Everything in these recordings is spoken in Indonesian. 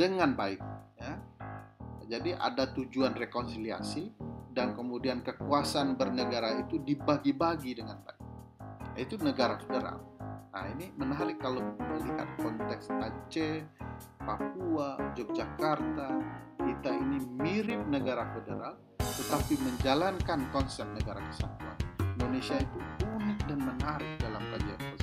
dengan baik, ya. Jadi ada tujuan rekonsiliasi dan kemudian kekuasaan bernegara itu dibagi-bagi dengan baik. Itu negara federal. Nah, ini menarik kalau melihat konteks Aceh, Papua, Yogyakarta. Kita ini mirip negara federal, tetapi menjalankan konsep negara kesatuan. Indonesia itu unik dan menarik dalam kajian konstitusi.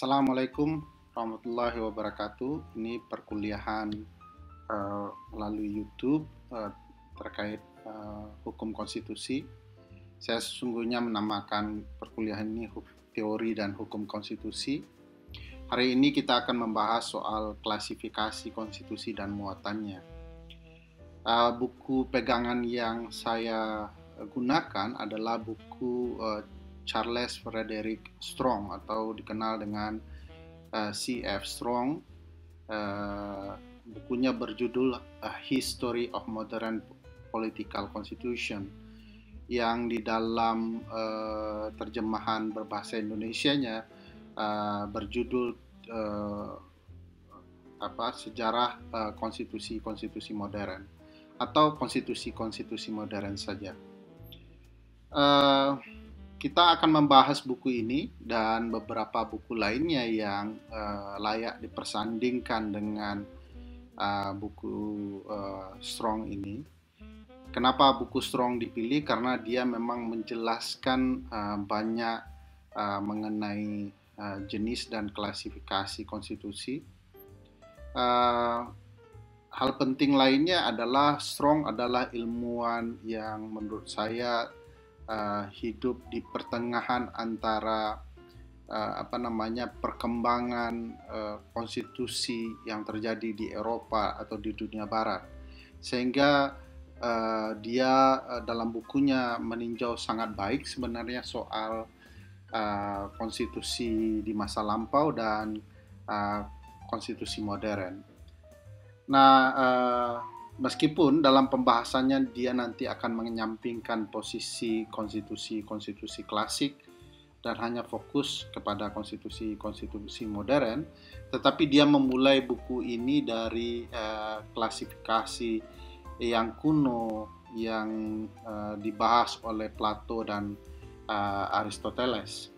Assalamualaikum warahmatullahi wabarakatuh. Ini perkuliahan melalui YouTube terkait hukum konstitusi. Saya sesungguhnya menamakan perkuliahan ini teori dan hukum konstitusi. Hari ini kita akan membahas soal klasifikasi konstitusi dan muatannya. Buku pegangan yang saya gunakan adalah buku Charles Frederick Strong atau dikenal dengan C.F. Strong. Bukunya berjudul A History of Modern Political Constitution, yang di dalam terjemahan berbahasa Indonesianya berjudul Sejarah Konstitusi Modern atau Konstitusi Modern saja. Kita akan membahas buku ini dan beberapa buku lainnya yang layak dipersandingkan dengan buku Strong ini. Kenapa buku Strong dipilih? Karena dia memang menjelaskan banyak mengenai jenis dan klasifikasi konstitusi. Hal penting lainnya adalah Strong adalah ilmuwan yang menurut saya hidup di pertengahan antara perkembangan konstitusi yang terjadi di Eropa atau di dunia Barat, sehingga dia dalam bukunya meninjau sangat baik sebenarnya soal konstitusi di masa lampau dan konstitusi modern. Nah, meskipun dalam pembahasannya dia nanti akan menyampingkan posisi konstitusi klasik dan hanya fokus kepada konstitusi modern, tetapi dia memulai buku ini dari klasifikasi yang kuno yang dibahas oleh Plato dan Aristoteles.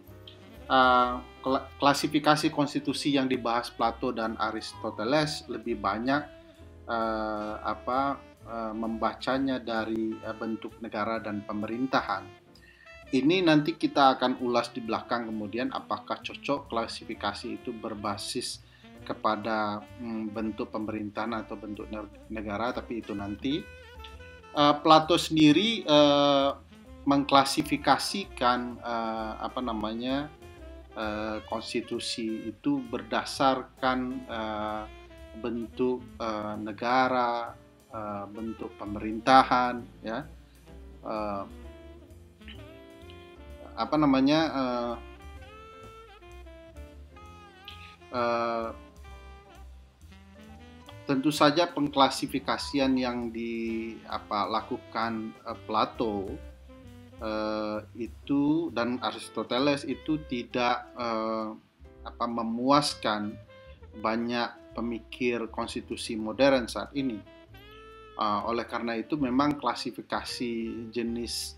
Klasifikasi konstitusi yang dibahas Plato dan Aristoteles lebih banyak membacanya dari bentuk negara dan pemerintahan. Ini nanti kita akan ulas di belakang kemudian apakah cocok klasifikasi itu berbasis kepada bentuk pemerintahan atau bentuk negara, tapi itu nanti. Plato sendiri mengklasifikasikan konstitusi itu berdasarkan bentuk negara, bentuk pemerintahan, ya, tentu saja pengklasifikasian yang dilakukan Plato itu dan Aristoteles itu tidak memuaskan banyak pemikir konstitusi modern saat ini. Oleh karena itu memang klasifikasi jenis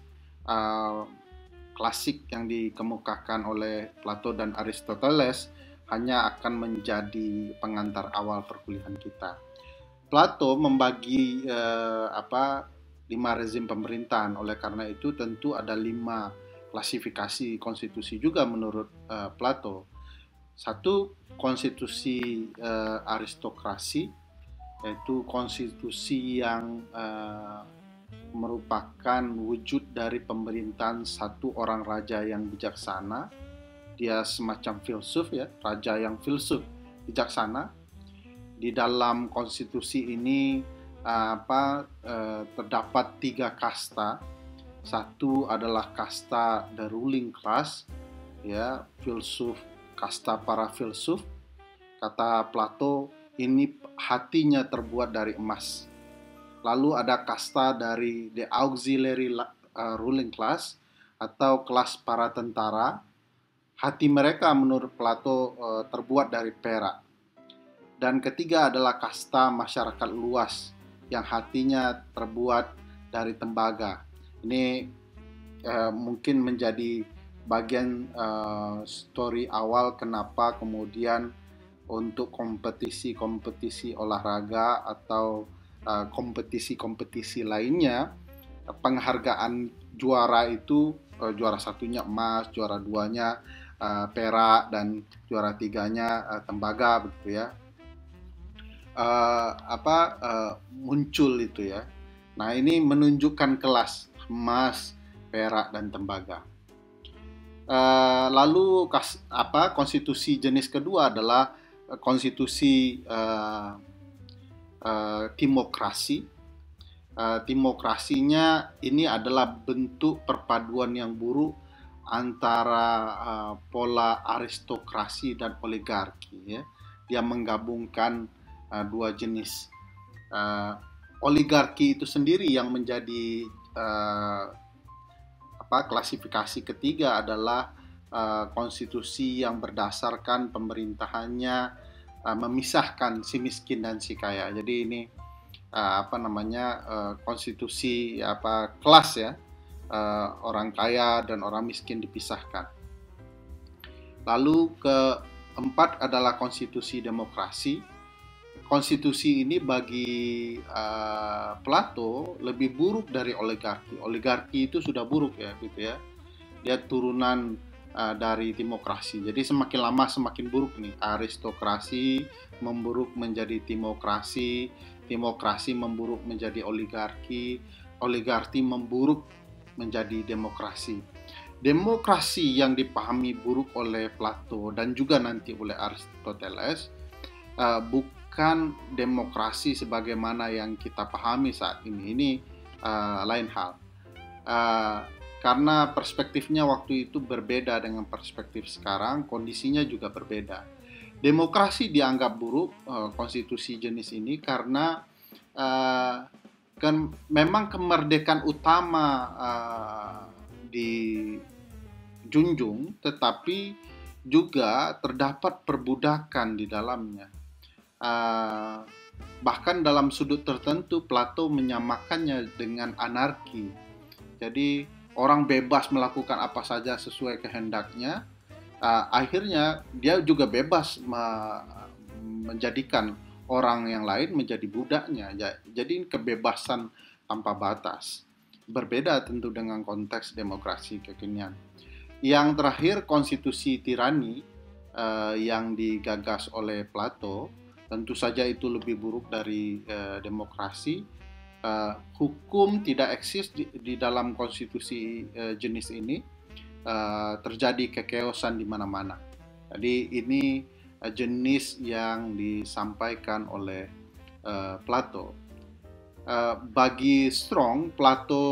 klasik yang dikemukakan oleh Plato dan Aristoteles hanya akan menjadi pengantar awal perkuliahan kita. Plato membagi 5 rezim pemerintahan. Oleh karena itu tentu ada 5 klasifikasi konstitusi juga menurut Plato. Satu, konstitusi aristokrasi, yaitu konstitusi yang merupakan wujud dari pemerintahan satu orang raja yang bijaksana. Dia semacam filsuf, ya, raja yang filsuf, bijaksana. Di dalam konstitusi ini terdapat 3 kasta. Satu adalah kasta the ruling class, ya, filsuf, kasta para filsuf. Kata Plato, ini hatinya terbuat dari emas. Lalu ada kasta dari the auxiliary ruling class atau kelas para tentara. Hati mereka menurut Plato terbuat dari perak. Dan ketiga adalah kasta masyarakat luas yang hatinya terbuat dari tembaga. Ini mungkin menjadi bagian story awal kenapa kemudian untuk kompetisi-kompetisi olahraga atau kompetisi-kompetisi lainnya, penghargaan juara itu juara satunya emas, juara duanya perak, dan juara tiganya tembaga, begitu ya. Muncul itu ya. Nah, ini menunjukkan kelas emas, perak, dan tembaga. Lalu konstitusi jenis kedua adalah konstitusi timokrasi. Timokrasinya ini adalah bentuk perpaduan yang buruk antara pola aristokrasi dan oligarki, ya. Dia menggabungkan 2 jenis. Oligarki itu sendiri yang menjadi klasifikasi ketiga adalah konstitusi yang berdasarkan pemerintahannya memisahkan si miskin dan si kaya. Jadi ini konstitusi kelas, ya, orang kaya dan orang miskin dipisahkan. Lalu keempat adalah konstitusi demokrasi. Konstitusi ini bagi Plato lebih buruk dari oligarki. Oligarki itu sudah buruk, ya, gitu ya. Dia turunan dari demokrasi. Jadi semakin lama semakin buruk nih. Aristokrasi memburuk menjadi timokrasi, timokrasi memburuk menjadi oligarki, oligarki memburuk menjadi demokrasi. Demokrasi yang dipahami buruk oleh Plato dan juga nanti oleh Aristoteles bukan demokrasi sebagaimana yang kita pahami saat ini. Ini lain hal. Karena perspektifnya waktu itu berbeda dengan perspektif sekarang, kondisinya juga berbeda. Demokrasi dianggap buruk, konstitusi jenis ini, karena memang kemerdekaan utama dijunjung, tetapi juga terdapat perbudakan di dalamnya. Bahkan dalam sudut tertentu Plato menyamakannya dengan anarki. Jadi orang bebas melakukan apa saja sesuai kehendaknya. Akhirnya dia juga bebas menjadikan orang yang lain menjadi budaknya. Jadi kebebasan tanpa batas. Berbeda tentu dengan konteks demokrasi kekinian. Yang terakhir, konstitusi tirani yang digagas oleh Plato. Tentu saja itu lebih buruk dari demokrasi. Hukum tidak eksis di dalam konstitusi jenis ini. Terjadi kekeosan di mana-mana. Jadi ini jenis yang disampaikan oleh Plato. Bagi Strong, Plato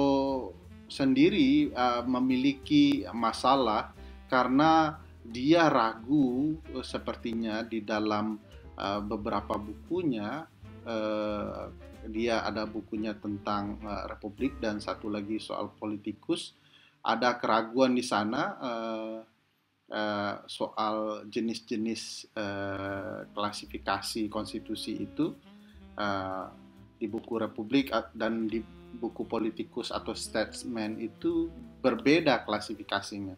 sendiri memiliki masalah karena dia ragu sepertinya di dalam beberapa bukunya. Dia ada bukunya tentang Republik dan satu lagi soal Politikus. Ada keraguan di sana soal jenis-jenis klasifikasi konstitusi itu di buku Republik dan di buku politikus atau statesman itu berbeda klasifikasinya.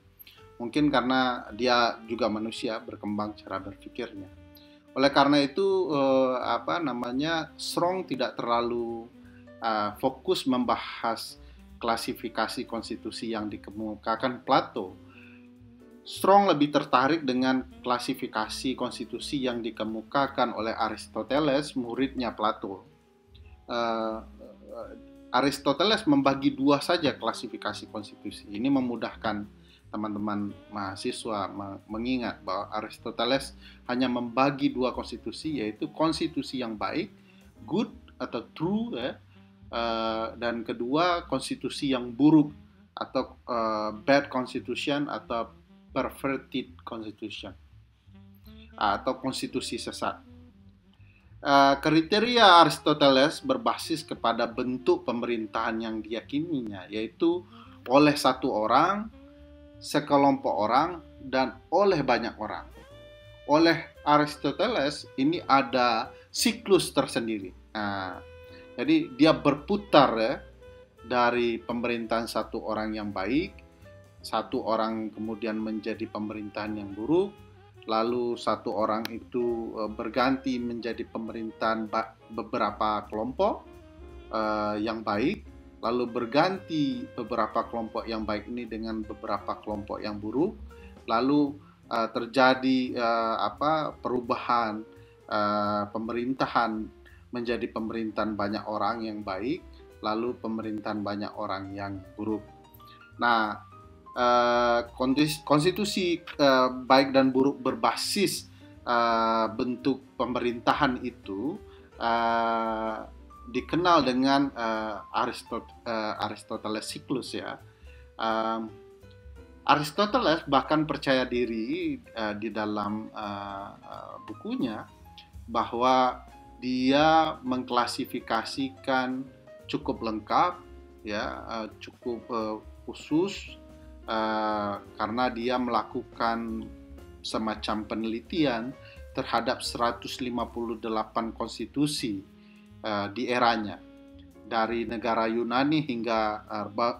Mungkin karena dia juga manusia, berkembang cara berpikirnya. Oleh karena itu Strong tidak terlalu fokus membahas klasifikasi konstitusi yang dikemukakan Plato. Strong lebih tertarik dengan klasifikasi konstitusi yang dikemukakan oleh Aristoteles, muridnya Plato. Aristoteles membagi dua saja klasifikasi konstitusi. Ini memudahkan teman-teman mahasiswa mengingat bahwa Aristoteles hanya membagi dua konstitusi, yaitu konstitusi yang baik, good atau true, dan kedua konstitusi yang buruk atau bad constitution atau perverted constitution atau konstitusi sesat. Kriteria Aristoteles berbasis kepada bentuk pemerintahan yang diyakininya, yaitu oleh satu orang, sekelompok orang, dan oleh banyak orang. Oleh Aristoteles ini ada siklus tersendiri. Jadi dia berputar dari pemerintahan satu orang yang baik, satu orang kemudian menjadi pemerintahan yang buruk, lalu satu orang itu berganti menjadi pemerintahan beberapa kelompok yang baik, lalu berganti beberapa kelompok yang baik ini dengan beberapa kelompok yang buruk, lalu terjadi perubahan pemerintahan menjadi pemerintahan banyak orang yang baik, lalu pemerintahan banyak orang yang buruk. Nah, konstitusi baik dan buruk berbasis bentuk pemerintahan itu dikenal dengan Aristoteles siklus ya. Aristoteles bahkan percaya diri di dalam bukunya bahwa dia mengklasifikasikan cukup lengkap ya, cukup khusus karena dia melakukan semacam penelitian terhadap 158 konstitusi di eranya, dari negara Yunani hingga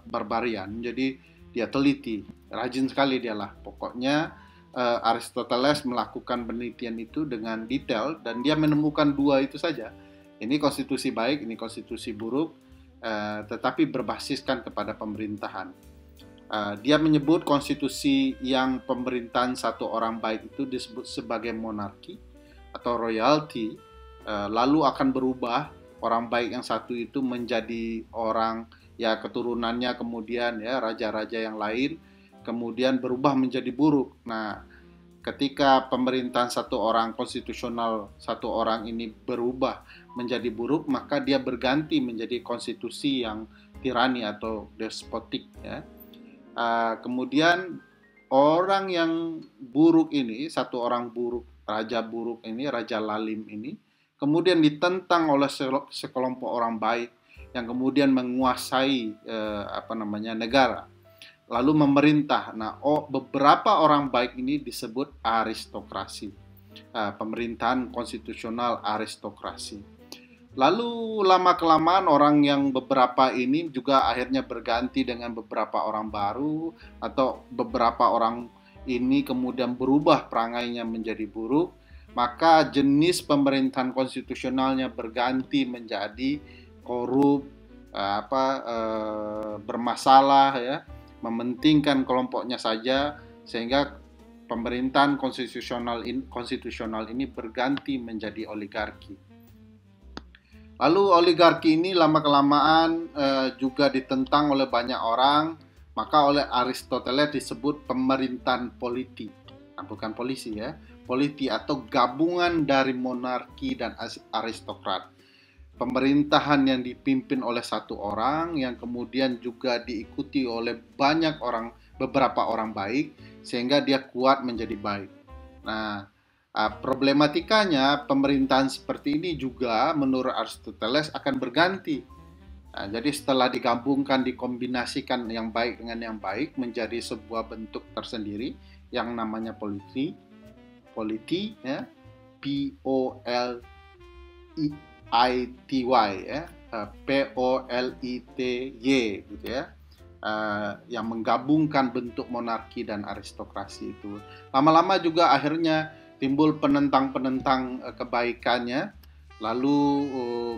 Barbarian. Jadi dia teliti, rajin sekali dialah. Pokoknya Aristoteles melakukan penelitian itu dengan detail dan dia menemukan dua itu saja. Ini konstitusi baik, ini konstitusi buruk, tetapi berbasiskan kepada pemerintahan. Dia menyebut konstitusi yang pemerintahan satu orang baik itu disebut sebagai monarki atau royalty, lalu akan berubah, orang baik yang satu itu menjadi orang ya keturunannya kemudian ya raja-raja yang lain kemudian berubah menjadi buruk. Nah, ketika pemerintahan satu orang konstitusional satu orang ini berubah menjadi buruk, maka dia berganti menjadi konstitusi yang tirani atau despotik ya. Kemudian orang yang buruk ini, satu orang buruk, raja buruk ini, raja lalim ini, kemudian ditentang oleh sekelompok orang baik yang kemudian menguasai negara, lalu memerintah. Nah, beberapa orang baik ini disebut aristokrasi, pemerintahan konstitusional aristokrasi. Lalu lama-kelamaan orang yang beberapa ini juga akhirnya berganti dengan beberapa orang baru, atau beberapa orang ini kemudian berubah perangainya menjadi buruk, maka jenis pemerintahan konstitusionalnya berganti menjadi korup, bermasalah ya, mementingkan kelompoknya saja, sehingga pemerintahan konstitusional ini berganti menjadi oligarki. Lalu oligarki ini lama-kelamaan juga ditentang oleh banyak orang, maka oleh Aristoteles disebut pemerintahan politi. Nah, bukan polisi ya, politi atau gabungan dari monarki dan aristokrat. Pemerintahan yang dipimpin oleh satu orang yang kemudian juga diikuti oleh banyak orang, beberapa orang baik, sehingga dia kuat menjadi baik. Nah, problematikanya pemerintahan seperti ini juga menurut Aristoteles akan berganti. Nah, jadi setelah digabungkan, dikombinasikan yang baik dengan yang baik menjadi sebuah bentuk tersendiri yang namanya politi ya, POLITY ya. POLITY gitu ya, yang menggabungkan bentuk monarki dan aristokrasi itu. Lama-lama juga akhirnya timbul penentang-penentang kebaikannya, lalu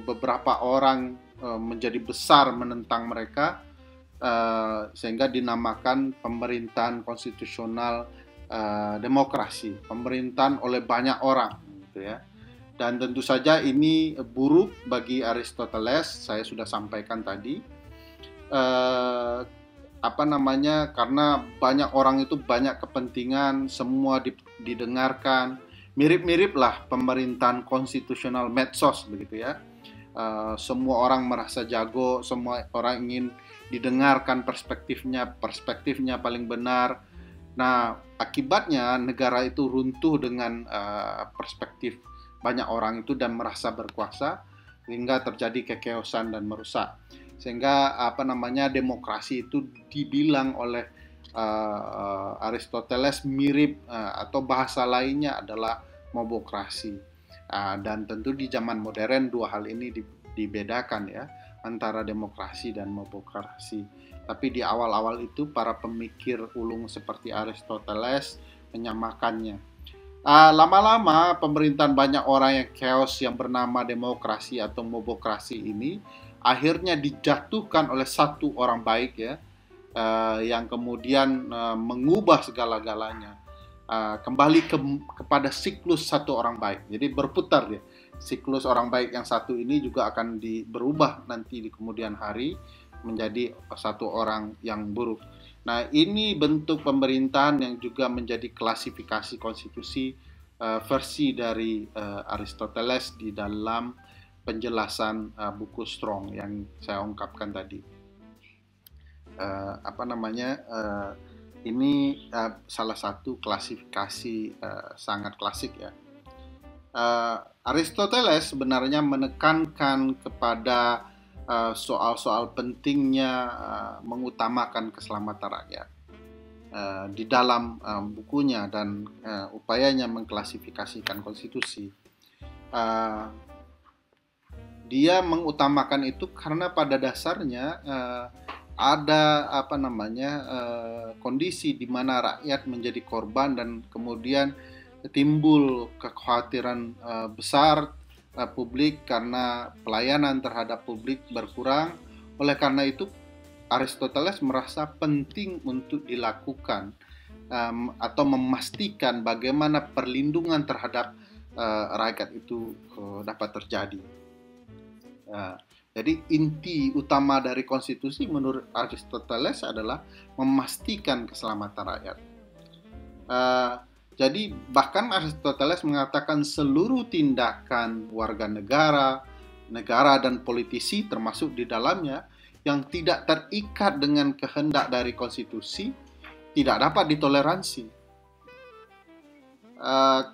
beberapa orang menjadi besar menentang mereka, sehingga dinamakan pemerintahan konstitusional demokrasi, pemerintahan oleh banyak orang gitu ya. Dan tentu saja ini buruk bagi Aristoteles, saya sudah sampaikan tadi. Karena banyak orang itu banyak kepentingan, semua didengarkan, mirip-mirip lah pemerintahan konstitusional medsos begitu ya. Semua orang merasa jago, semua orang ingin didengarkan perspektifnya paling benar. Nah, akibatnya negara itu runtuh dengan perspektif banyak orang itu dan merasa berkuasa, sehingga terjadi kekeosan dan merusak. Sehingga demokrasi itu dibilang oleh Aristoteles mirip atau bahasa lainnya adalah mobokrasi. Dan tentu di zaman modern dua hal ini dibedakan ya, antara demokrasi dan mobokrasi. Tapi di awal-awal itu para pemikir ulung seperti Aristoteles menyamakannya. Lama-lama pemerintahan banyak orang yang chaos yang bernama demokrasi atau mobokrasi ini akhirnya dijatuhkan oleh satu orang baik ya, yang kemudian mengubah segala-galanya, kembali kepada siklus satu orang baik. Jadi berputar ya, siklus orang baik yang satu ini juga akan berubah nanti di kemudian hari menjadi satu orang yang buruk. Nah, ini bentuk pemerintahan yang juga menjadi klasifikasi konstitusi versi dari Aristoteles di dalam penjelasan buku Strong yang saya ungkapkan tadi. Ini salah satu klasifikasi sangat klasik ya. Aristoteles sebenarnya menekankan kepada soal-soal pentingnya mengutamakan keselamatan rakyat di dalam bukunya dan upayanya mengklasifikasikan konstitusi. Dia mengutamakan itu karena pada dasarnya ada kondisi di mana rakyat menjadi korban dan kemudian timbul kekhawatiran besar publik karena pelayanan terhadap publik berkurang. Oleh karena itu Aristoteles merasa penting untuk dilakukan atau memastikan bagaimana perlindungan terhadap rakyat itu dapat terjadi. Jadi inti utama dari konstitusi menurut Aristoteles adalah memastikan keselamatan rakyat. Jadi bahkan Aristoteles mengatakan seluruh tindakan warga negara dan politisi termasuk di dalamnya yang tidak terikat dengan kehendak dari konstitusi tidak dapat ditoleransi.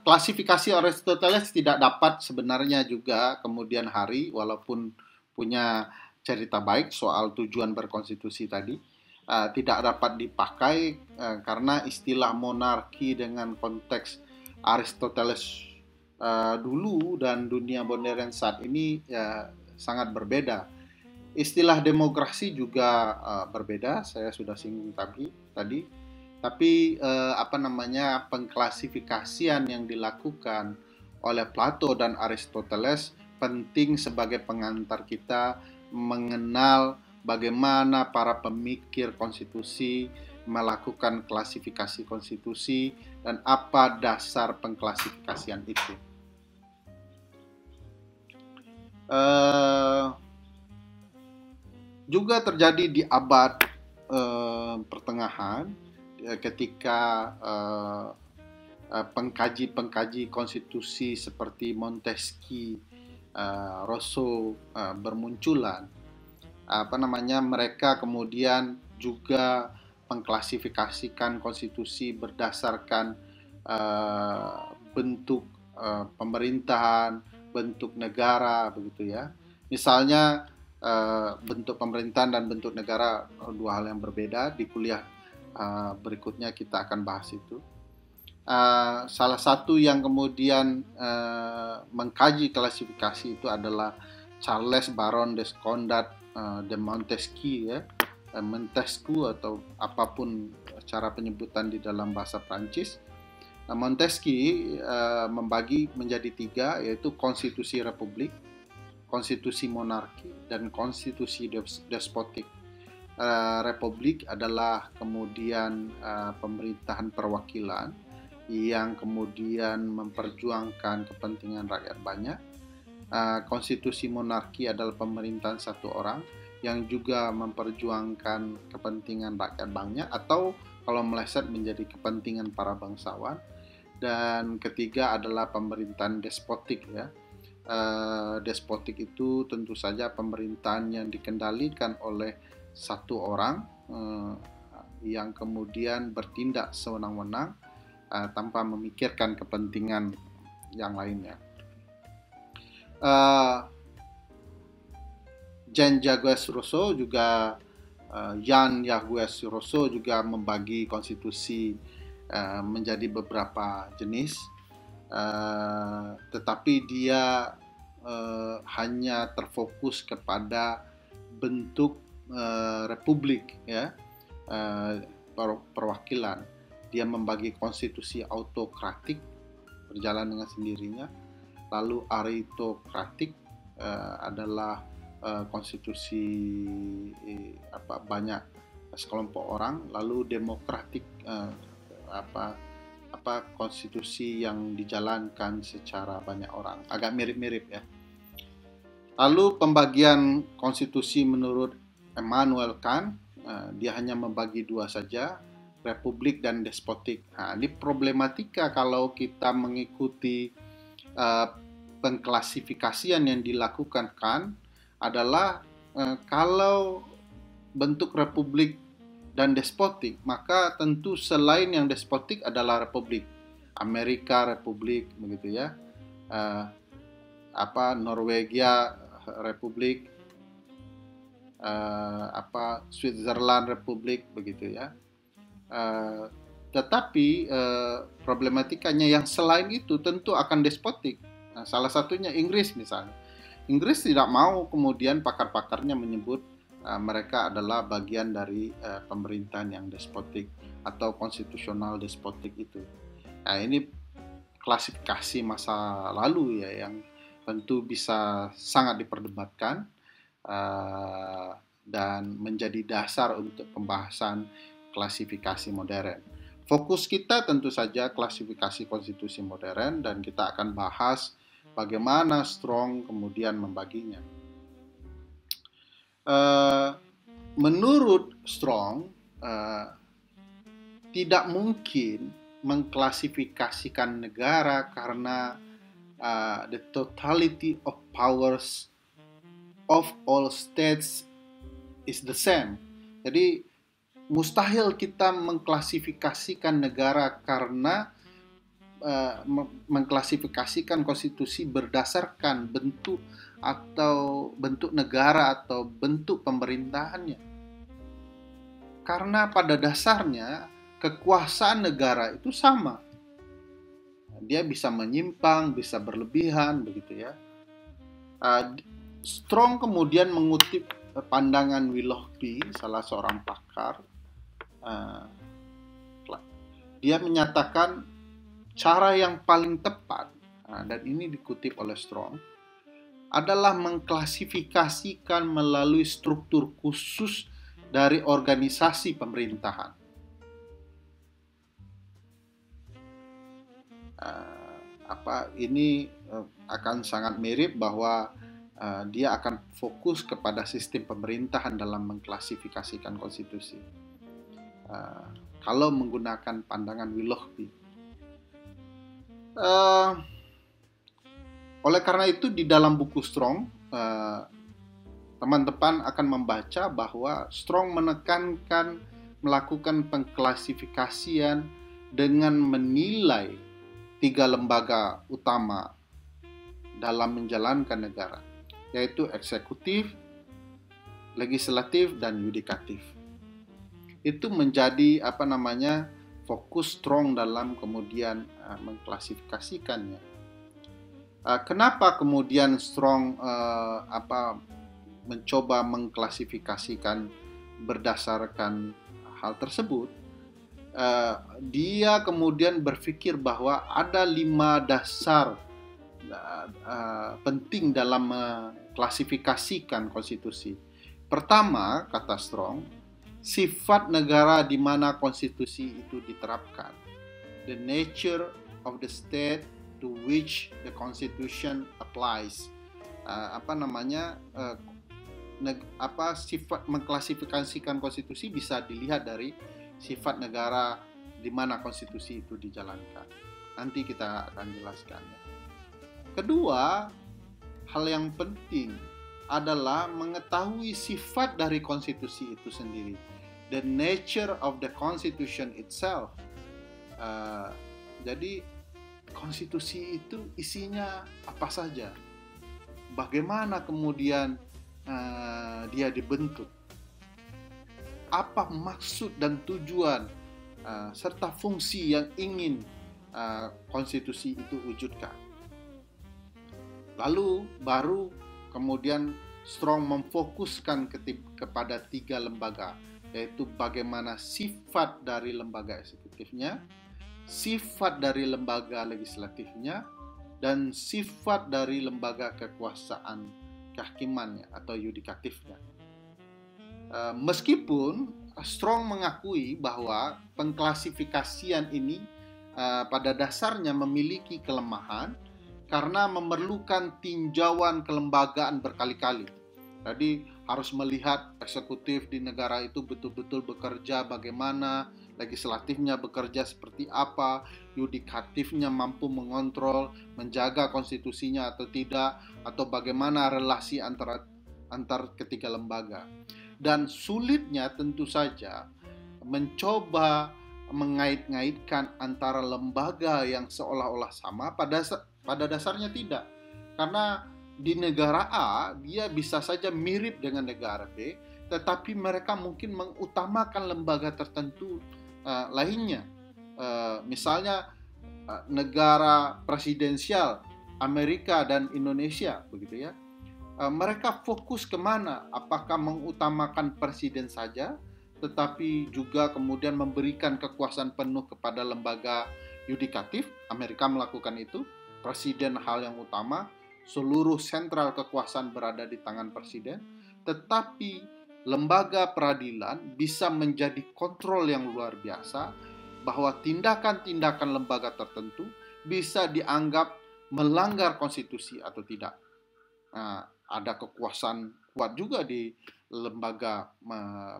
Klasifikasi Aristoteles tidak dapat sebenarnya juga kemudian hari, walaupun punya cerita baik soal tujuan berkonstitusi tadi, tidak dapat dipakai karena istilah monarki dengan konteks Aristoteles dulu dan dunia modern saat ini sangat berbeda. Istilah demokrasi juga berbeda, saya sudah singgung tadi. Tapi pengklasifikasian yang dilakukan oleh Plato dan Aristoteles penting sebagai pengantar kita mengenal bagaimana para pemikir konstitusi melakukan klasifikasi konstitusi dan apa dasar pengklasifikasian itu. Juga terjadi di abad pertengahan ketika pengkaji konstitusi seperti Montesquieu, Rousseau bermunculan. Mereka kemudian juga mengklasifikasikan konstitusi berdasarkan bentuk pemerintahan, bentuk negara begitu ya. Misalnya bentuk pemerintahan dan bentuk negara dua hal yang berbeda. Di kuliah berikutnya kita akan bahas itu. Salah satu yang kemudian mengkaji klasifikasi itu adalah Charles Baron Descondat de Montesquieu ya, Montesquieu atau apapun cara penyebutan di dalam bahasa Prancis. Montesquieu membagi menjadi 3, yaitu konstitusi republik, konstitusi monarki, dan konstitusi despotik. Republik adalah kemudian pemerintahan perwakilan yang kemudian memperjuangkan kepentingan rakyat banyak. Konstitusi monarki adalah pemerintahan satu orang yang juga memperjuangkan kepentingan rakyat banyak, atau kalau meleset menjadi kepentingan para bangsawan. Dan ketiga adalah pemerintahan despotik ya. Despotik itu tentu saja pemerintahan yang dikendalikan oleh satu orang yang kemudian bertindak sewenang-wenang tanpa memikirkan kepentingan yang lainnya. Jean-Jacques Rousseau juga Jean-Jacques Rousseau juga membagi konstitusi menjadi beberapa jenis, tetapi dia hanya terfokus kepada bentuk republik ya, perwakilan. Dia membagi konstitusi autokratik berjalan dengan sendirinya, lalu aritokratik adalah konstitusi banyak sekelompok orang, lalu demokratik konstitusi yang dijalankan secara banyak orang, agak mirip-mirip ya. Lalu pembagian konstitusi menurut Immanuel Kant, dia hanya membagi 2 saja, republik dan despotik. Nah, ini problematika kalau kita mengikuti pengklasifikasian yang dilakukan Kant adalah kalau bentuk republik dan despotik, maka tentu selain yang despotik adalah republik. Amerika republik begitu ya. Norwegia republik, Switzerland republik begitu ya. Tetapi problematikanya yang selain itu tentu akan despotik. Nah, salah satunya Inggris misalnya. Inggris tidak mau kemudian pakar-pakarnya menyebut mereka adalah bagian dari pemerintahan yang despotik atau konstitusional despotik itu. Nah, ini klasifikasi masa lalu ya yang tentu bisa sangat diperdebatkan dan menjadi dasar untuk pembahasan klasifikasi modern. Fokus kita tentu saja klasifikasi konstitusi modern, dan kita akan bahas bagaimana Strong kemudian membaginya. Menurut Strong, tidak mungkin mengklasifikasikan negara karena the totality of powers of all states is the same. Jadi mustahil kita mengklasifikasikan negara karena mengklasifikasikan konstitusi berdasarkan bentuk atau bentuk negara atau bentuk pemerintahannya. Karena pada dasarnya kekuasaan negara itu sama. Dia bisa menyimpang, bisa berlebihan begitu ya. Strong kemudian mengutip pandangan Willoughby, salah seorang pakar. Dia menyatakan cara yang paling tepat, dan ini dikutip oleh Strong, adalah mengklasifikasikan melalui struktur khusus dari organisasi pemerintahan. Ini akan sangat mirip bahwa dia akan fokus kepada sistem pemerintahan dalam mengklasifikasikan konstitusi. Kalau menggunakan pandangan Willoughby. Oleh karena itu di dalam buku Strong, teman-teman akan membaca bahwa Strong menekankan melakukan pengklasifikasian dengan menilai 3 lembaga utama dalam menjalankan negara, yaitu eksekutif, legislatif, dan yudikatif. Itu menjadi fokus Strong dalam kemudian mengklasifikasikannya. Kenapa kemudian Strong mencoba mengklasifikasikan berdasarkan hal tersebut? Dia kemudian berpikir bahwa ada 5 dasar penting dalam mengklasifikasikan konstitusi. Pertama, kata Strong, sifat negara di mana konstitusi itu diterapkan. The nature of the state to which the constitution applies. Sifat mengklasifikasikan konstitusi bisa dilihat dari sifat negara di mana konstitusi itu dijalankan. Nanti kita akan jelaskannya. Kedua, hal yang penting adalah mengetahui sifat dari konstitusi itu sendiri. The nature of the constitution itself. Jadi konstitusi itu isinya apa saja? Bagaimana kemudian dia dibentuk? Apa maksud dan tujuan serta fungsi yang ingin konstitusi itu wujudkan. Lalu baru kemudian Strong memfokuskan kepada 3 lembaga, yaitu bagaimana sifat dari lembaga eksekutifnya, sifat dari lembaga legislatifnya, dan sifat dari lembaga kekuasaan kehakimannya atau yudikatifnya. Meskipun Strong mengakui bahwa pengklasifikasian ini pada dasarnya memiliki kelemahan karena memerlukan tinjauan kelembagaan berkali-kali. Jadi harus melihat eksekutif di negara itu betul-betul bekerja bagaimana, legislatifnya bekerja seperti apa, yudikatifnya mampu mengontrol, menjaga konstitusinya atau tidak, atau bagaimana relasi antar ketiga lembaga. Dan sulitnya tentu saja mencoba mengait-ngaitkan antara lembaga yang seolah-olah sama, pada dasarnya tidak. Karena di negara A dia bisa saja mirip dengan negara B, tetapi mereka mungkin mengutamakan lembaga tertentu lainnya. Misalnya negara presidensial Amerika dan Indonesia, begitu ya. Mereka fokus kemana? Apakah mengutamakan presiden saja, tetapi juga kemudian memberikan kekuasaan penuh kepada lembaga yudikatif? Amerika melakukan itu, presiden hal yang utama, seluruh sentral kekuasaan berada di tangan presiden, tetapi lembaga peradilan bisa menjadi kontrol yang luar biasa, bahwa tindakan-tindakan lembaga tertentu bisa dianggap melanggar konstitusi atau tidak. Nah, ada kekuasaan kuat juga di lembaga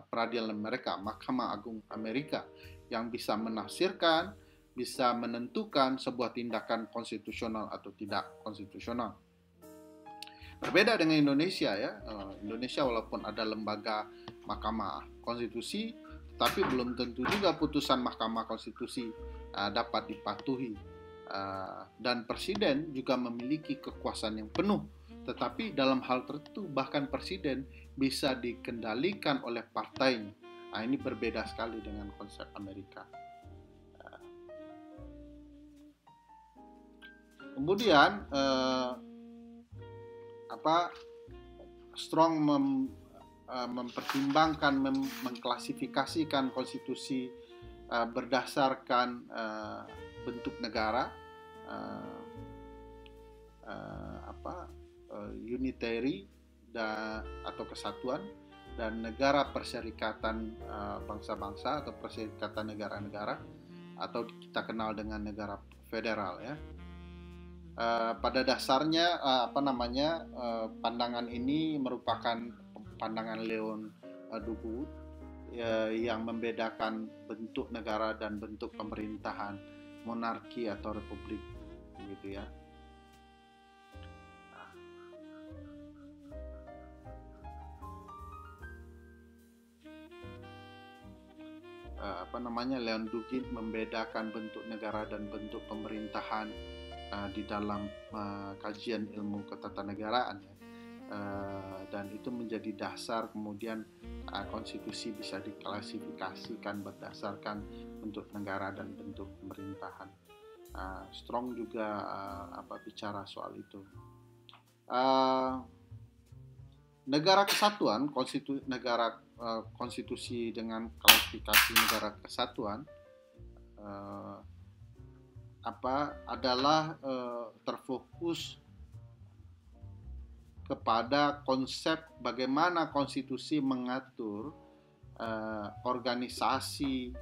peradilan mereka, Mahkamah Agung Amerika, yang bisa menafsirkan, bisa menentukan sebuah tindakan konstitusional atau tidak konstitusional. Berbeda dengan Indonesia ya. Indonesia walaupun ada lembaga Mahkamah Konstitusi, tapi belum tentu juga putusan Mahkamah Konstitusi dapat dipatuhi. Dan presiden juga memiliki kekuasaan yang penuh. Tetapi dalam hal tertentu bahkan presiden bisa dikendalikan oleh partainya. Nah, ini berbeda sekali dengan konsep Amerika. Kemudian Strong mempertimbangkan, mengklasifikasikan konstitusi berdasarkan bentuk negara, unitary atau kesatuan, dan negara perserikatan bangsa-bangsa atau perserikatan negara-negara, atau kita kenal dengan negara federal ya. Pada dasarnya pandangan ini merupakan pandangan Leon Duguid yang membedakan bentuk negara dan bentuk pemerintahan, monarki atau republik, gitu ya. Leon Duguid membedakan bentuk negara dan bentuk pemerintahan di dalam kajian ilmu ketatanegaraan ya. Dan itu menjadi dasar kemudian konstitusi bisa diklasifikasikan berdasarkan bentuk negara dan bentuk pemerintahan. Strong juga bicara soal itu. Negara kesatuan, konstitusi dengan klasifikasi negara kesatuan adalah terfokus kepada konsep bagaimana konstitusi mengatur organisasi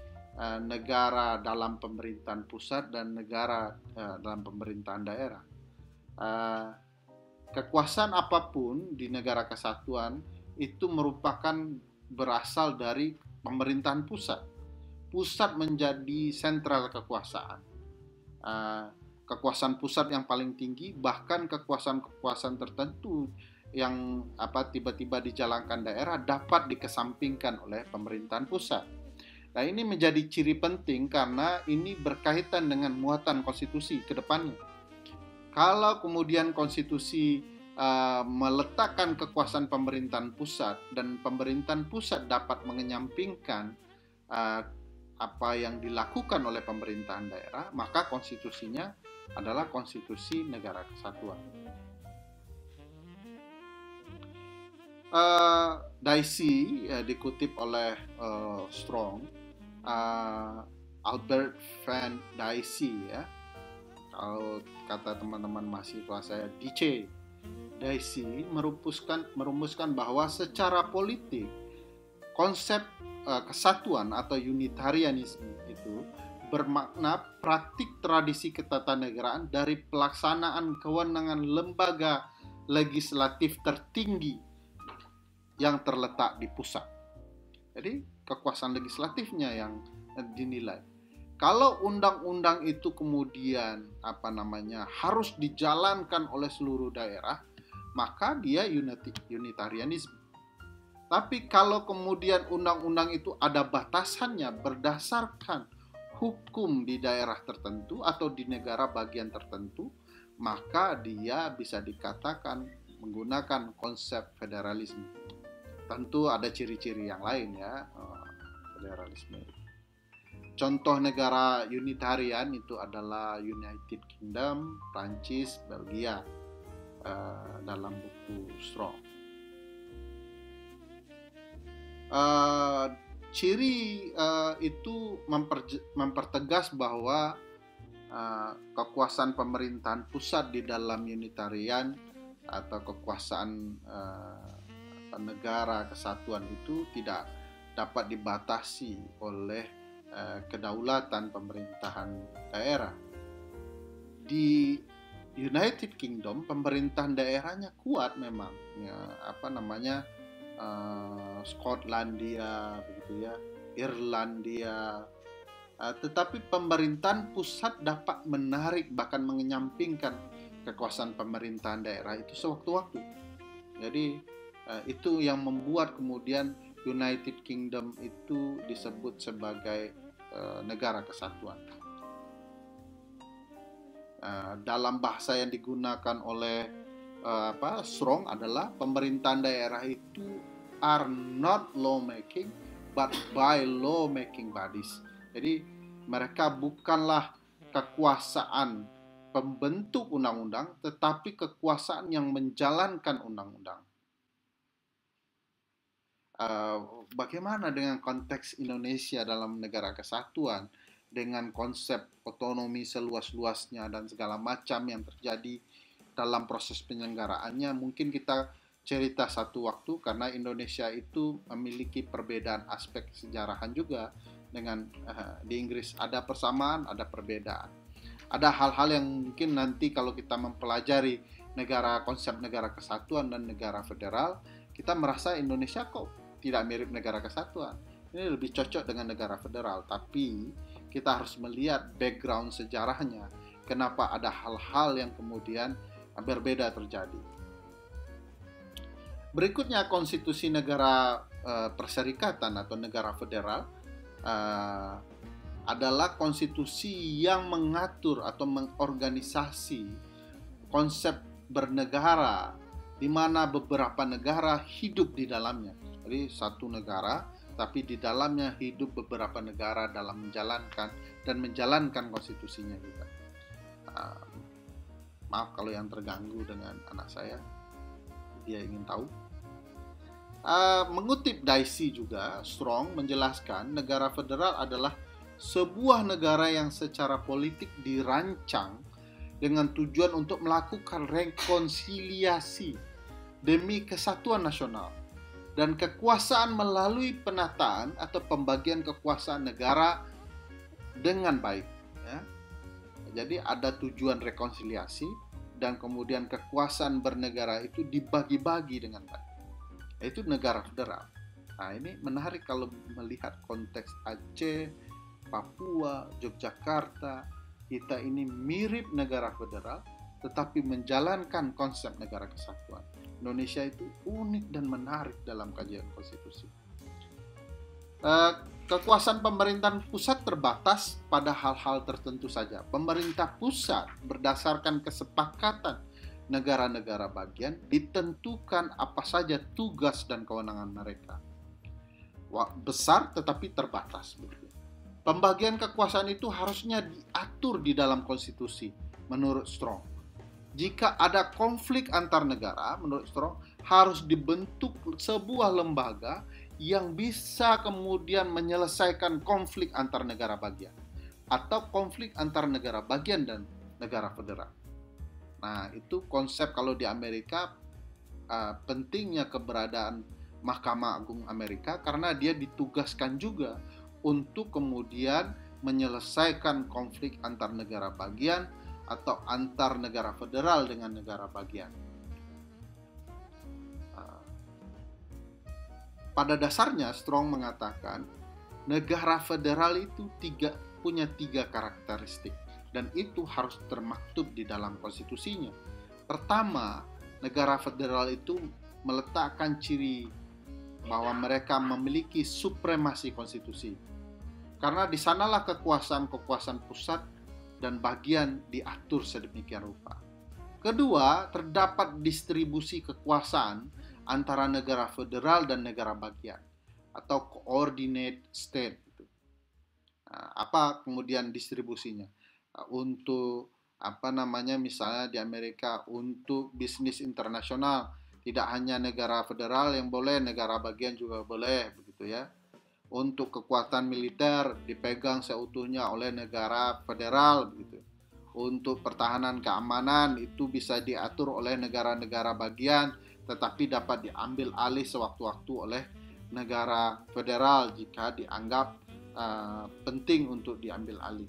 negara dalam pemerintahan pusat dan negara dalam pemerintahan daerah. Kekuasaan apapun di negara kesatuan itu merupakan berasal dari pemerintahan pusat. Pusat menjadi sentral kekuasaan. Kekuasaan pusat yang paling tinggi, bahkan kekuasaan tertentu yang tiba-tiba dijalankan daerah dapat dikesampingkan oleh pemerintahan pusat. Nah, ini menjadi ciri penting karena ini berkaitan dengan muatan konstitusi ke depannya. Kalau kemudian konstitusi meletakkan kekuasaan pemerintahan pusat dan pemerintahan pusat dapat mengenyampingkan apa yang dilakukan oleh pemerintahan daerah, maka konstitusinya adalah konstitusi negara kesatuan. Dicey dikutip oleh Strong, Albert Van Dicey, ya, kalau kata teman-teman mahasiswa saya Dicey merumuskan bahwa secara politik konsep kesatuan atau unitarianisme itu bermakna praktik tradisi ketatanegaraan dari pelaksanaan kewenangan lembaga legislatif tertinggi yang terletak di pusat. Jadi kekuasaan legislatifnya yang dinilai. Kalau undang-undang itu kemudian harus dijalankan oleh seluruh daerah, maka dia unitarianisme. Tapi kalau kemudian undang-undang itu ada batasannya berdasarkan hukum di daerah tertentu atau di negara bagian tertentu, maka dia bisa dikatakan menggunakan konsep federalisme. Tentu ada ciri-ciri yang lain, ya, federalisme. Contoh negara unitarian itu adalah United Kingdom, Prancis, Belgia dalam buku Strong. Ciri itu mempertegas bahwa kekuasaan pemerintahan pusat di dalam unitarian atau kekuasaan negara kesatuan itu tidak dapat dibatasi oleh kedaulatan pemerintahan daerah. Di United Kingdom pemerintahan daerahnya kuat memang, ya, Skotlandia, begitu ya, Irlandia, tetapi pemerintahan pusat dapat menarik bahkan mengenyampingkan kekuasaan pemerintahan daerah itu sewaktu-waktu. Jadi itu yang membuat kemudian United Kingdom itu disebut sebagai negara kesatuan. Dalam bahasa yang digunakan oleh Strong adalah pemerintahan daerah itu are not lawmaking but by lawmaking bodies. Jadi mereka bukanlah kekuasaan pembentuk undang-undang, tetapi kekuasaan yang menjalankan undang-undang. Bagaimana dengan konteks Indonesia dalam negara kesatuan dengan konsep otonomi seluas-luasnya dan segala macam yang terjadi dalam proses penyelenggaraannya? Mungkin kita cerita satu waktu, karena Indonesia itu memiliki perbedaan aspek sejarahan juga dengan di Inggris. Ada persamaan, ada perbedaan. Ada hal-hal yang mungkin nanti kalau kita mempelajari konsep negara kesatuan dan negara federal, kita merasa Indonesia kok tidak mirip negara kesatuan. Ini lebih cocok dengan negara federal. Tapi kita harus melihat background sejarahnya. Kenapa ada hal-hal yang kemudian berbeda terjadi. Berikutnya konstitusi negara perserikatan atau negara federal adalah konstitusi yang mengatur atau mengorganisasi konsep bernegara, di mana beberapa negara hidup di dalamnya. Jadi satu negara, tapi di dalamnya hidup beberapa negara dalam menjalankan konstitusinya juga. Maaf kalau yang terganggu dengan anak saya, dia ingin tahu. Mengutip Daisy juga, Strong menjelaskan negara federal adalah sebuah negara yang secara politik dirancang dengan tujuan untuk melakukan rekonsiliasi demi kesatuan nasional dan kekuasaan melalui penataan atau pembagian kekuasaan negara dengan baik. Ya. Jadi ada tujuan rekonsiliasi dan kemudian kekuasaan bernegara itu dibagi-bagi dengan baik. Itu negara federal. Nah, ini menarik kalau melihat konteks Aceh, Papua, Yogyakarta. Kita ini mirip negara federal, tetapi menjalankan konsep negara kesatuan. Indonesia itu unik dan menarik dalam kajian konstitusi. Kekuasaan pemerintahan pusat terbatas pada hal-hal tertentu saja. Pemerintah pusat berdasarkan kesepakatan negara-negara bagian ditentukan apa saja tugas dan kewenangan mereka. Besar tetapi terbatas. Pembagian kekuasaan itu harusnya diatur di dalam konstitusi menurut Strong. Jika ada konflik antar negara, menurut Strong, harus dibentuk sebuah lembaga yang bisa kemudian menyelesaikan konflik antar negara bagian atau konflik antar negara bagian dan negara federal. Nah, itu konsep kalau di Amerika pentingnya keberadaan Mahkamah Agung Amerika karena dia ditugaskan juga untuk kemudian menyelesaikan konflik antar negara bagian atau antar negara federal dengan negara bagian. Pada dasarnya Strong mengatakan negara federal itu punya tiga karakteristik dan itu harus termaktub di dalam konstitusinya. Pertama, negara federal itu meletakkan ciri bahwa mereka memiliki supremasi konstitusi. Karena di sanalah kekuasaan pusat dan bagian diatur sedemikian rupa. Kedua, terdapat distribusi kekuasaan antara negara federal dan negara bagian atau coordinate state. Apa kemudian distribusinya? Untuk misalnya di Amerika untuk bisnis internasional tidak hanya negara federal yang boleh, negara bagian juga boleh, begitu ya. Untuk kekuatan militer dipegang seutuhnya oleh negara federal, begitu. Untuk pertahanan keamanan itu bisa diatur oleh negara-negara bagian, tetapi dapat diambil alih sewaktu-waktu oleh negara federal jika dianggap penting untuk diambil alih.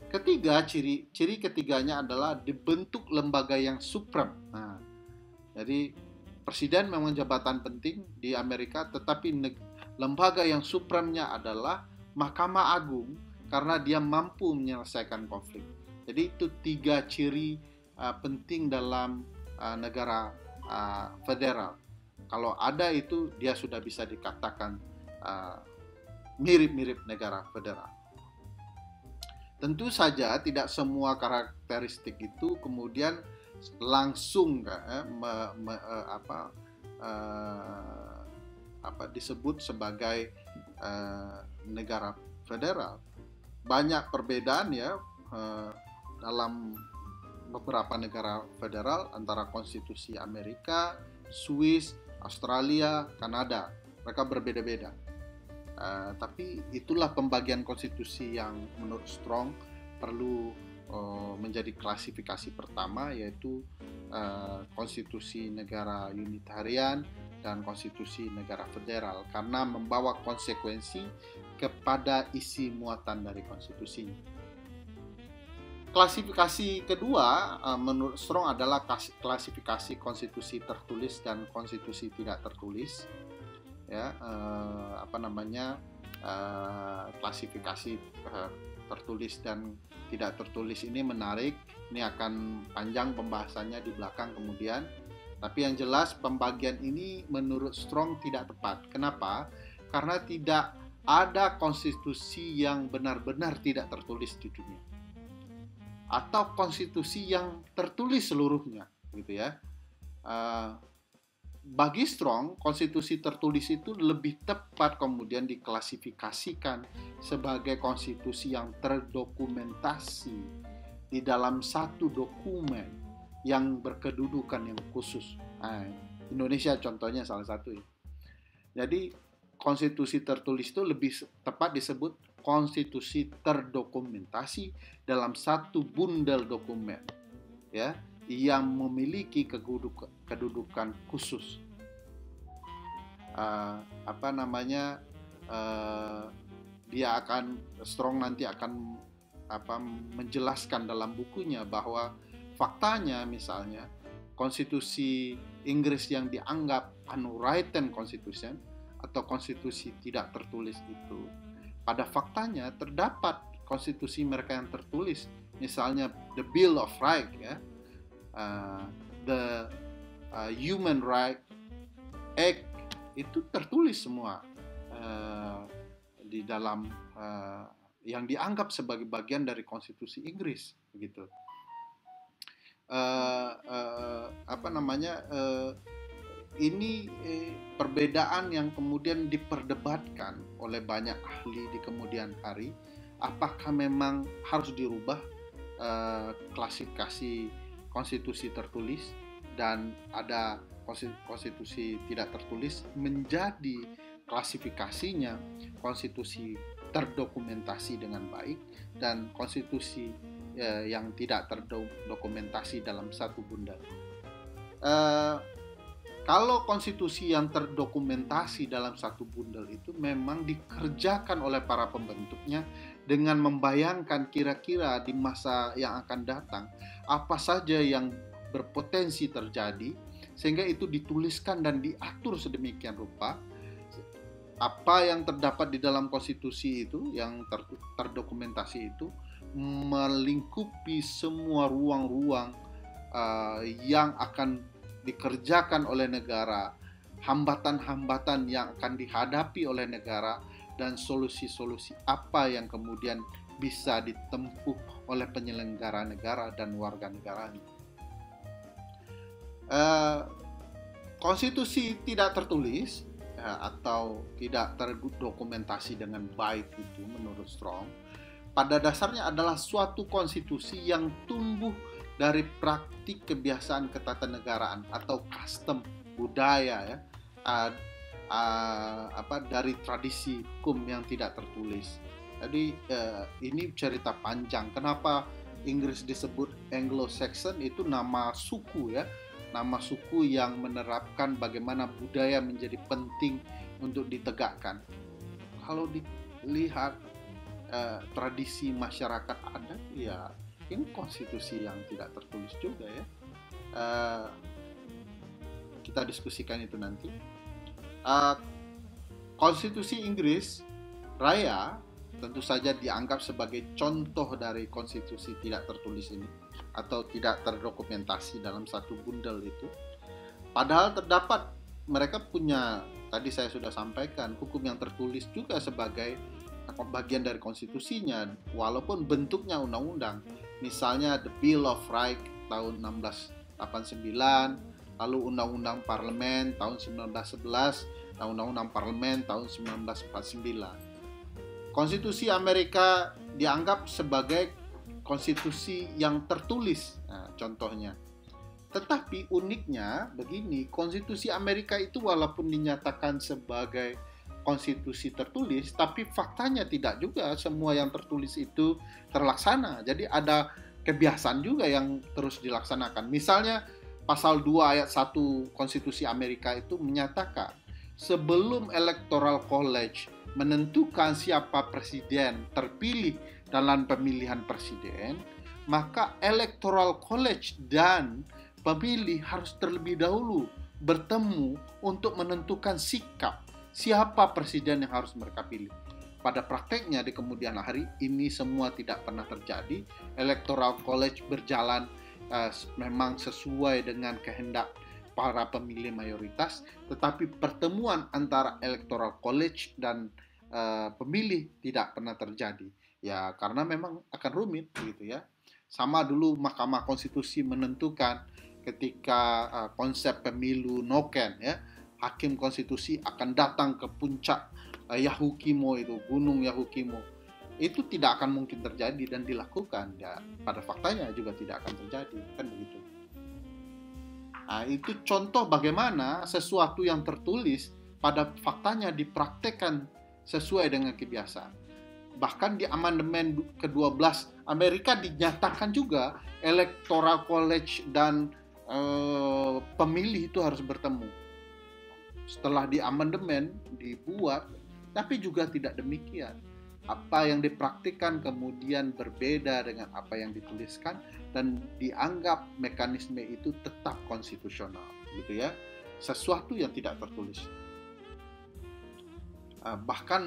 Ketiga, ciri ketiganya adalah dibentuk lembaga yang suprem. Nah, jadi presiden memang jabatan penting di Amerika, tetapi lembaga yang supremnya adalah Mahkamah Agung karena dia mampu menyelesaikan konflik. Jadi itu tiga ciri penting dalam negara federal. Kalau ada itu, dia sudah bisa dikatakan mirip-mirip negara federal. Tentu saja tidak semua karakteristik itu kemudian langsung disebut sebagai negara federal. Banyak perbedaan ya dalam beberapa negara federal antara konstitusi Amerika, Swiss, Australia, Kanada. Mereka berbeda-beda. Tapi itulah pembagian konstitusi yang menurut Strong perlu menjadi klasifikasi pertama, yaitu konstitusi negara unitarian dan konstitusi negara federal, karena membawa konsekuensi kepada isi muatan dari konstitusinya. Klasifikasi kedua menurut Strong adalah klasifikasi konstitusi tertulis dan konstitusi tidak tertulis. Ya, klasifikasi tertulis dan tidak tertulis ini menarik. Ini akan panjang pembahasannya di belakang kemudian. Tapi yang jelas pembagian ini menurut Strong tidak tepat. Kenapa? Karena tidak ada konstitusi yang benar-benar tidak tertulis di dunia, atau konstitusi yang tertulis seluruhnya, gitu ya. Bagi Strong, konstitusi tertulis itu lebih tepat kemudian diklasifikasikan sebagai konstitusi yang terdokumentasi di dalam satu dokumen yang berkedudukan yang khusus. Nah, Indonesia contohnya salah satu ya. Jadi konstitusi tertulis itu lebih tepat disebut konstitusi terdokumentasi dalam satu bundel dokumen, ya, yang memiliki kedudukan khusus. Dia akan Strong nanti akan menjelaskan dalam bukunya bahwa faktanya misalnya konstitusi Inggris yang dianggap unwritten constitution atau konstitusi tidak tertulis itu, pada faktanya terdapat konstitusi mereka yang tertulis, misalnya the Bill of Rights, ya, the Human Rights Act, itu tertulis semua di dalam yang dianggap sebagai bagian dari konstitusi Inggris, begitu. Ini perbedaan yang kemudian diperdebatkan oleh banyak ahli di kemudian hari. Apakah memang harus dirubah klasifikasi konstitusi tertulis dan ada konstitusi tidak tertulis menjadi klasifikasinya konstitusi terdokumentasi dengan baik dan konstitusi yang tidak terdokumentasi dalam satu bundel. Kalau konstitusi yang terdokumentasi dalam satu bundel itu memang dikerjakan oleh para pembentuknya dengan membayangkan kira-kira di masa yang akan datang apa saja yang berpotensi terjadi, sehingga itu dituliskan dan diatur sedemikian rupa. Apa yang terdapat di dalam konstitusi itu yang terdokumentasi itu melingkupi semua ruang-ruang yang akan dikerjakan oleh negara, hambatan-hambatan yang akan dihadapi oleh negara, dan solusi-solusi apa yang kemudian bisa ditempuh oleh penyelenggara negara dan warga negaranya. Konstitusi tidak tertulis atau tidak terdokumentasi dengan baik itu menurut Strong pada dasarnya adalah suatu konstitusi yang tumbuh dari praktik kebiasaan ketatanegaraan atau custom budaya, ya, dari tradisi hukum yang tidak tertulis. Jadi ini cerita panjang. Kenapa Inggris disebut Anglo-Saxon? Itu nama suku, ya, nama suku yang menerapkan bagaimana budaya menjadi penting untuk ditegakkan. Kalau dilihat tradisi masyarakat adat, ya ini konstitusi yang tidak tertulis juga, ya. Kita diskusikan itu nanti. Konstitusi Inggris Raya tentu saja dianggap sebagai contoh dari konstitusi tidak tertulis ini atau tidak terdokumentasi dalam satu bundel itu. Padahal terdapat, mereka punya, tadi saya sudah sampaikan, hukum yang tertulis juga sebagai bagian dari konstitusinya, walaupun bentuknya undang-undang. Misalnya the Bill of Rights tahun 1689, lalu Undang-Undang Parlemen tahun 1911, dan Undang-Undang Parlemen tahun 1949. Konstitusi Amerika dianggap sebagai konstitusi yang tertulis, contohnya. Tetapi uniknya begini, konstitusi Amerika itu walaupun dinyatakan sebagai konstitusi tertulis, tapi faktanya tidak juga semua yang tertulis itu terlaksana. Jadi ada kebiasaan juga yang terus dilaksanakan. Misalnya pasal 2 ayat 1 konstitusi Amerika itu menyatakan sebelum Electoral College menentukan siapa presiden terpilih dalam pemilihan presiden, maka Electoral College dan pemilih harus terlebih dahulu bertemu untuk menentukan sikap siapa presiden yang harus mereka pilih. Pada prakteknya di kemudian hari ini semua tidak pernah terjadi. Electoral College berjalan memang sesuai dengan kehendak para pemilih mayoritas, tetapi pertemuan antara Electoral College dan pemilih tidak pernah terjadi. Ya, karena memang akan rumit gitu, ya. Sama dulu Mahkamah Konstitusi menentukan ketika konsep pemilu noken, ya. Hakim konstitusi akan datang ke puncak Yahukimo, itu gunung Yahukimo. Itu tidak akan mungkin terjadi dan dilakukan, ya. Pada faktanya juga tidak akan terjadi, kan begitu. Nah, itu contoh bagaimana sesuatu yang tertulis pada faktanya dipraktekkan sesuai dengan kebiasaan. Bahkan di amandemen ke-12 Amerika dinyatakan juga electoral college dan pemilih itu harus bertemu. Setelah di amandemen dibuat, tapi juga tidak demikian. Apa yang dipraktikkan kemudian berbeda dengan apa yang dituliskan dan dianggap mekanisme itu tetap konstitusional, gitu ya. Sesuatu yang tidak tertulis. Bahkan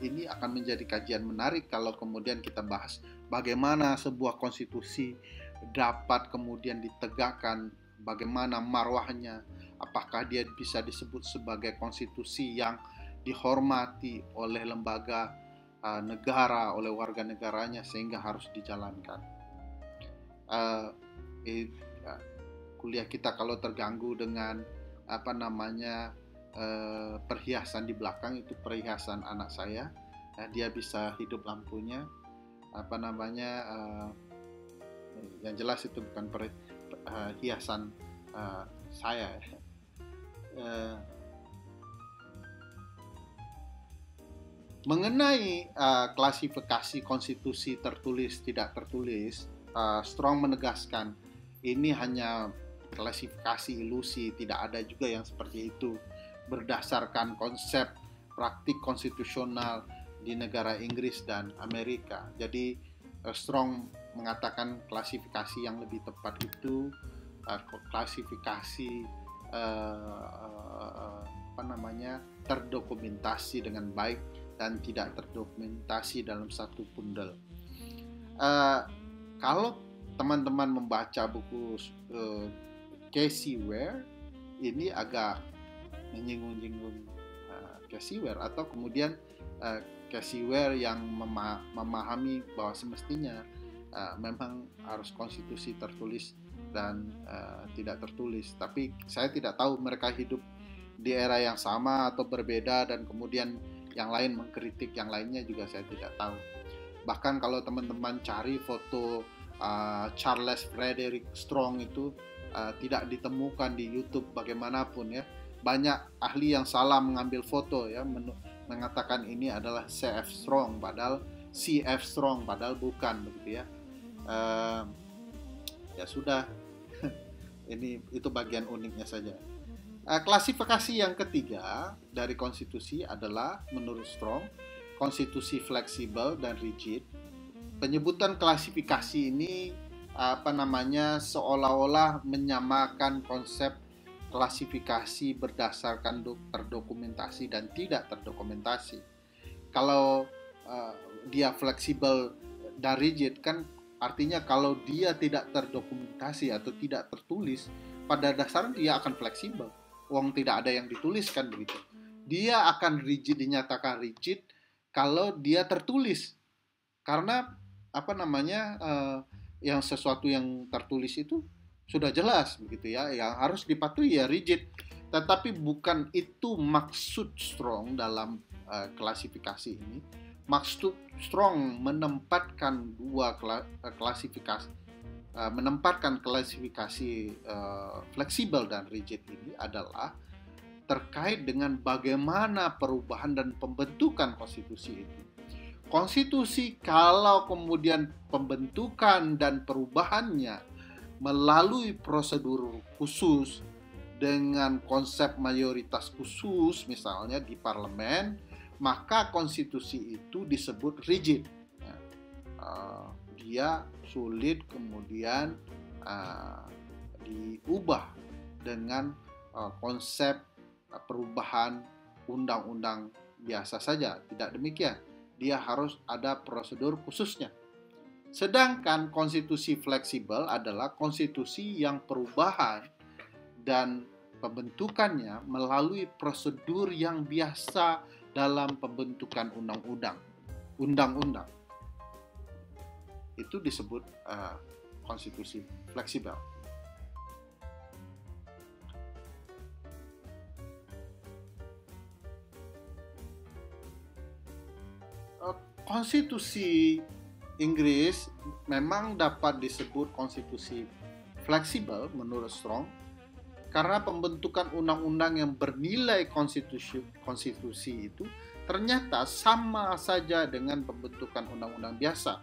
ini akan menjadi kajian menarik kalau kemudian kita bahas bagaimana sebuah konstitusi dapat kemudian ditegakkan, bagaimana marwahnya, apakah dia bisa disebut sebagai konstitusi yang dihormati oleh lembaga negara, oleh warga negaranya sehingga harus dijalankan. Kuliah kita kalau terganggu dengan perhiasan di belakang, itu perhiasan anak saya, dia bisa hidup lampunya, yang jelas itu bukan perhiasan saya. Mengenai klasifikasi konstitusi tertulis tidak tertulis, Strong menegaskan ini hanya klasifikasi ilusi, tidak ada juga yang seperti itu berdasarkan konsep praktik konstitusional di negara Inggris dan Amerika. Jadi Strong mengatakan klasifikasi yang lebih tepat itu klasifikasi terdokumentasi dengan baik dan tidak terdokumentasi dalam satu bundel. Kalau teman-teman membaca buku Casey Ware, ini agak menyinggung-nyinggung Casey Ware, atau kemudian Casey Ware yang memahami bahwa semestinya memang harus konstitusi tertulis dan tidak tertulis. Tapi saya tidak tahu mereka hidup di era yang sama atau berbeda, dan kemudian yang lain mengkritik yang lainnya juga saya tidak tahu. Bahkan kalau teman-teman cari foto Charles Frederick Strong itu tidak ditemukan di YouTube bagaimanapun ya. Banyak ahli yang salah mengambil foto ya, mengatakan ini adalah CF Strong padahal CF Strong padahal bukan, begitu ya. Ya sudah, itu bagian uniknya saja. Klasifikasi yang ketiga dari konstitusi adalah menurut Strong konstitusi fleksibel dan rigid. Penyebutan klasifikasi ini seolah-olah menyamakan konsep klasifikasi berdasarkan terdokumentasi dan tidak terdokumentasi. Kalau dia fleksibel dan rigid kan artinya kalau dia tidak terdokumentasi atau tidak tertulis, pada dasarnya dia akan fleksibel. Wong tidak ada yang dituliskan begitu. Dia akan rigid, dinyatakan rigid kalau dia tertulis. Karena yang sesuatu yang tertulis itu sudah jelas begitu ya, yang harus dipatuhi ya rigid. Tetapi bukan itu maksud Strong dalam klasifikasi ini. Maksud Strong menempatkan klasifikasi fleksibel dan rigid ini adalah terkait dengan bagaimana perubahan dan pembentukan konstitusi itu. Konstitusi kalau kemudian pembentukan dan perubahannya melalui prosedur khusus dengan konsep mayoritas khusus misalnya di parlemen, maka konstitusi itu disebut rigid. Dia sulit kemudian diubah dengan konsep perubahan undang-undang biasa saja. Tidak demikian. Dia harus ada prosedur khususnya. Sedangkan konstitusi fleksibel adalah konstitusi yang perubahan dan pembentukannya melalui prosedur yang biasa dalam pembentukan undang-undang. Itu disebut konstitusi fleksibel. Konstitusi Inggris memang dapat disebut konstitusi fleksibel menurut Strong karena pembentukan undang-undang yang bernilai konstitusi itu ternyata sama saja dengan pembentukan undang-undang biasa.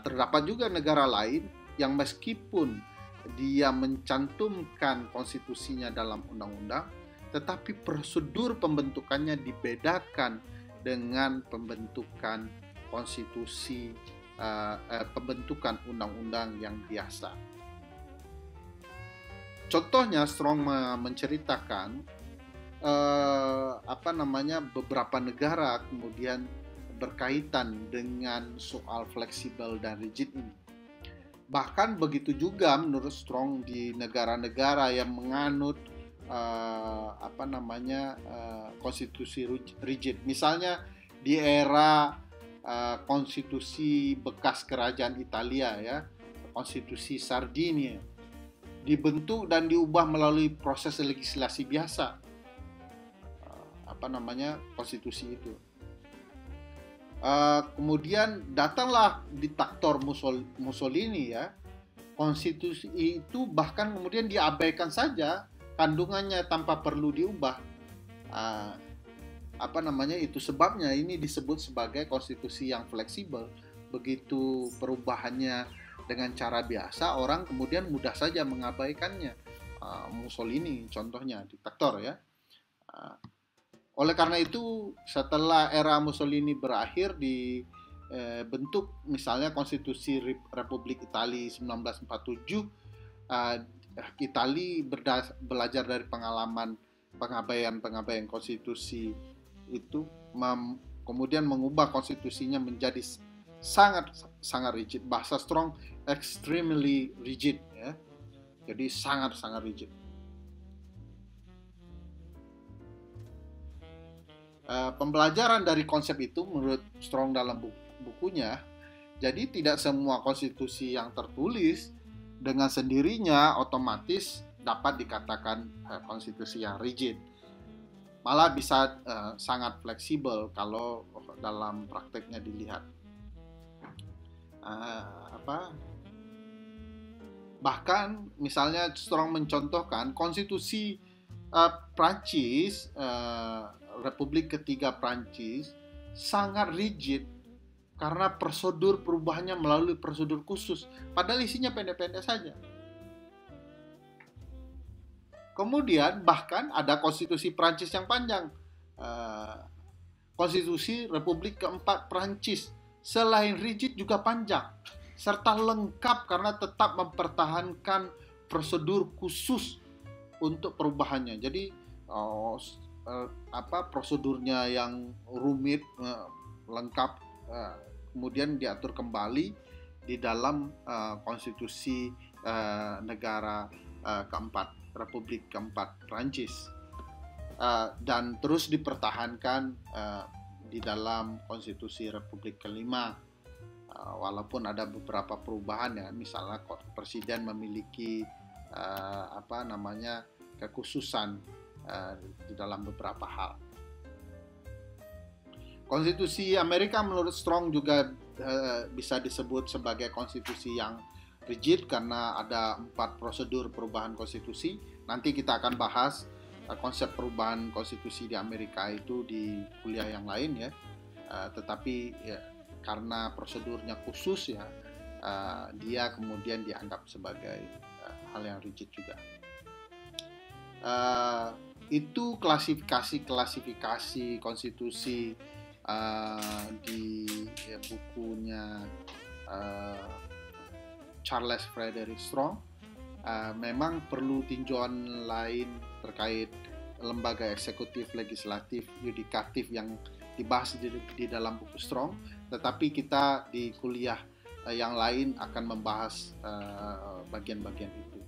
Terdapat juga negara lain yang meskipun dia mencantumkan konstitusinya dalam undang-undang, tetapi prosedur pembentukannya dibedakan dengan pembentukan konstitusi, pembentukan undang-undang yang biasa. Contohnya Strong menceritakan beberapa negara kemudian berkaitan dengan soal fleksibel dan rigid ini. Bahkan begitu juga menurut Strong di negara-negara yang menganut konstitusi rigid. Misalnya di era konstitusi bekas kerajaan Italia ya, konstitusi Sardinia, dibentuk dan diubah melalui proses legislasi biasa. Konstitusi itu. Kemudian datanglah diktator Mussolini ya. Konstitusi itu bahkan kemudian diabaikan saja kandungannya tanpa perlu diubah. Itu sebabnya ini disebut sebagai konstitusi yang fleksibel. Begitu perubahannya dengan cara biasa, orang kemudian mudah saja mengabaikannya. Mussolini contohnya, diktator ya. Oleh karena itu, setelah era Mussolini berakhir, dibentuk misalnya Konstitusi Republik Italia 1947. Italia belajar dari pengalaman pengabaian konstitusi itu, kemudian mengubah konstitusinya menjadi sangat rigid. Bahasa Strong extremely rigid ya. Jadi sangat rigid. Pembelajaran dari konsep itu menurut Strong dalam bukunya, jadi tidak semua konstitusi yang tertulis dengan sendirinya otomatis dapat dikatakan konstitusi yang rigid. Malah bisa sangat fleksibel kalau dalam prakteknya dilihat. Bahkan misalnya Strong mencontohkan konstitusi Prancis, Republik Ketiga Prancis sangat rigid karena prosedur perubahannya melalui prosedur khusus, padahal isinya pendek-pendek saja. Kemudian bahkan ada konstitusi Prancis yang panjang, konstitusi Republik Keempat Prancis, selain rigid juga panjang, serta lengkap karena tetap mempertahankan prosedur khusus untuk perubahannya. Jadi prosedurnya yang rumit, lengkap, kemudian diatur kembali di dalam konstitusi negara keempat, Republik Keempat Prancis, dan terus dipertahankan di dalam konstitusi Republik Kelima, walaupun ada beberapa perubahan ya, misalnya presiden memiliki kekhususan di dalam beberapa hal. Konstitusi Amerika menurut Strong juga bisa disebut sebagai konstitusi yang rigid karena ada 4 prosedur perubahan konstitusi. Nanti kita akan bahas konsep perubahan konstitusi di Amerika itu di kuliah yang lain ya. Tetapi ya, karena prosedurnya khusus ya, dia kemudian dianggap sebagai hal yang rigid juga. Itu klasifikasi konstitusi di bukunya Charles Frederick Strong. Memang perlu tinjauan lain terkait lembaga eksekutif, legislatif, yudikatif yang dibahas di dalam buku Strong, tetapi kita di kuliah yang lain akan membahas bagian-bagian itu.